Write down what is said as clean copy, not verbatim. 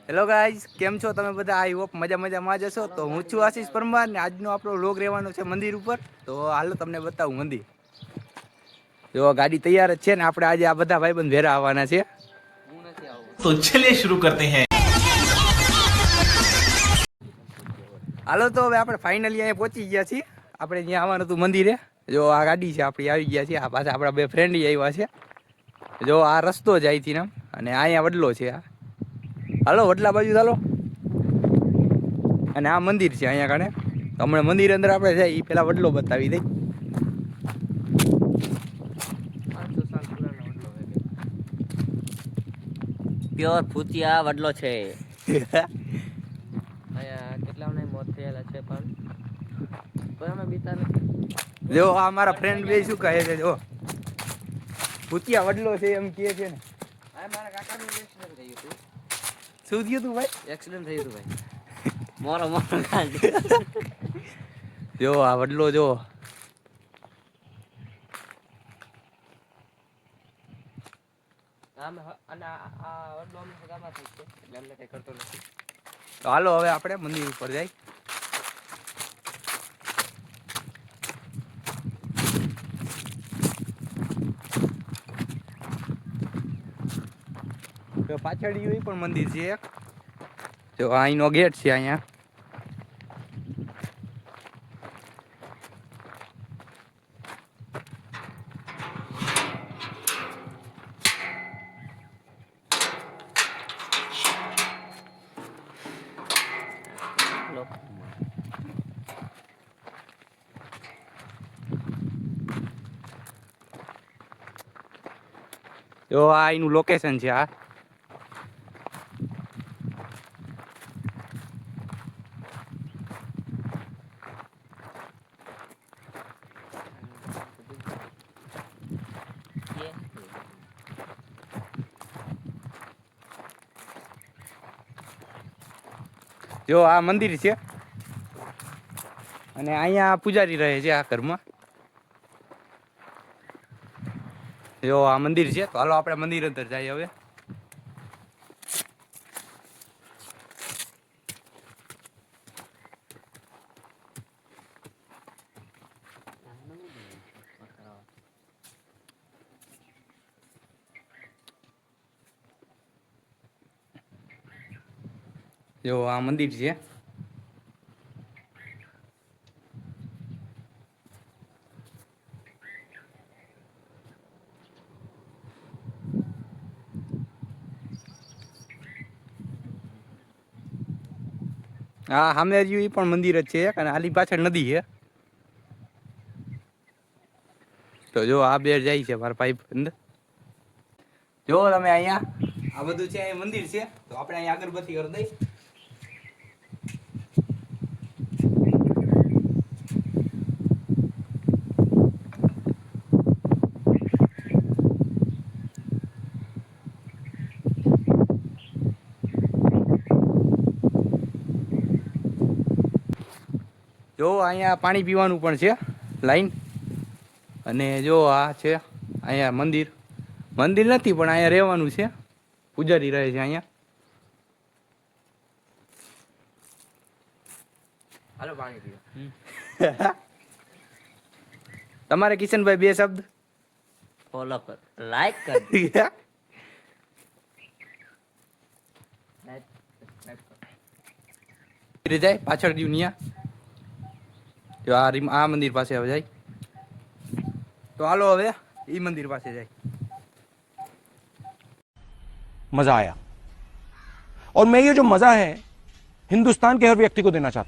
Hello guys, કેમ છો તમે બધા? આઈ હોપ મજામાં જ હશો. તો હું છું આશીષ પરમાર ને આજનો આપણો વ્લોગ રહેવાનો છે મંદિર ઉપર. તો હાલો તમને બતાવું મંદિર. જો ગાડી તૈયાર જ છે ને આપણે આજે આ બધા ભાઈબંધ ભેરા આવવાના છે. तो चलिए शुरू करते हैं। હાલો તો હવે આપણે ફાઇનલી અહીંયા પહોંચી ગયા છીએ. આપણે ત્યાં આવવાનું હતું મંદિરે. જો આ ગાડી છે આપણી આવી ગયા છે. આ પાછા આપણા બે ફ્રેન્ડ આવ્યા છે. જો આ રસ્તો જાય છે ને અને અહીંયા વડલો છે. હાલો વડલા બાજુ ચાલો. અને આ મંદિર છે અહીંયા કારણે. હમણાં મંદિર અંદર આપણે જાય એ પેલા વડલો બતાવી દઈ. પ્યોર ભૂતિયા વડલો છે. અહીંયા કેટલાને મોત થયેલા છે પણ કોઈ અમે બીતા નથી. જો આ મારા ફ્રેન્ડ બે શું કહે છે, જો ભૂતિયા વડલો છે એમ કહે છે ને. આ મારા કાકાનું એક્સિડન્ટ થયું હતું. શું થયું તું ભાઈ? એક્સિડન્ટ થયું હતું ભાઈ. મોરો કાંડ. જો આ વડલો જો. અને આ વડલો અમે સગામાં થઈ છે એટલે અમને કઈ કરતો નથી. તો હાલો હવે આપણે મંદિર ઉપર જાય. તો પાછળ એ પણ મંદિર છે એક. જો અહીંનો ગેટ છે અહીંયા. જો આ એનું લોકેશન છે. આ જો આ મંદિર છે અને અહીંયા પૂજારી રહે છે આ ઘરમાં. જો આ મંદિર છે. તો હાલો આપણે મંદિર અંદર જઈએ હવે. જો આ મંદિર છે. હા સામે રહ્યું એ પણ મંદિર જ છે અને આલી પાછળ નદી છે. તો જો આ બે જાય છે મારા પાઇપ અંદર. જો તમે અહીંયા આ બધું છે, અહીંયા મંદિર છે. તો આપણે અહીંયા અગરબત્તી કરી દઈ. જો અહીંયા પાણી પીવાનું પણ છે લાઈન. અને જો આ છે અહીંયા મંદિર. મંદિર નથી પણ અહીંયા રહેવાનું છે. પૂજારી રહે છે અહીંયા. હાલો પાણી પીઓ. તમારે કિશનભાઈ બે શબ્દ ફોલો કર, લાઈક કર. જાય પાછળ દુનિયા. જો આ મંદિર પાસે હવે જાય. તો હાલો હવે એ મંદિર પાસે જાય. मजा आया और मैं ये जो मजा है हिंदुस्तान के हर व्यक्ति को देना चाहता हूं.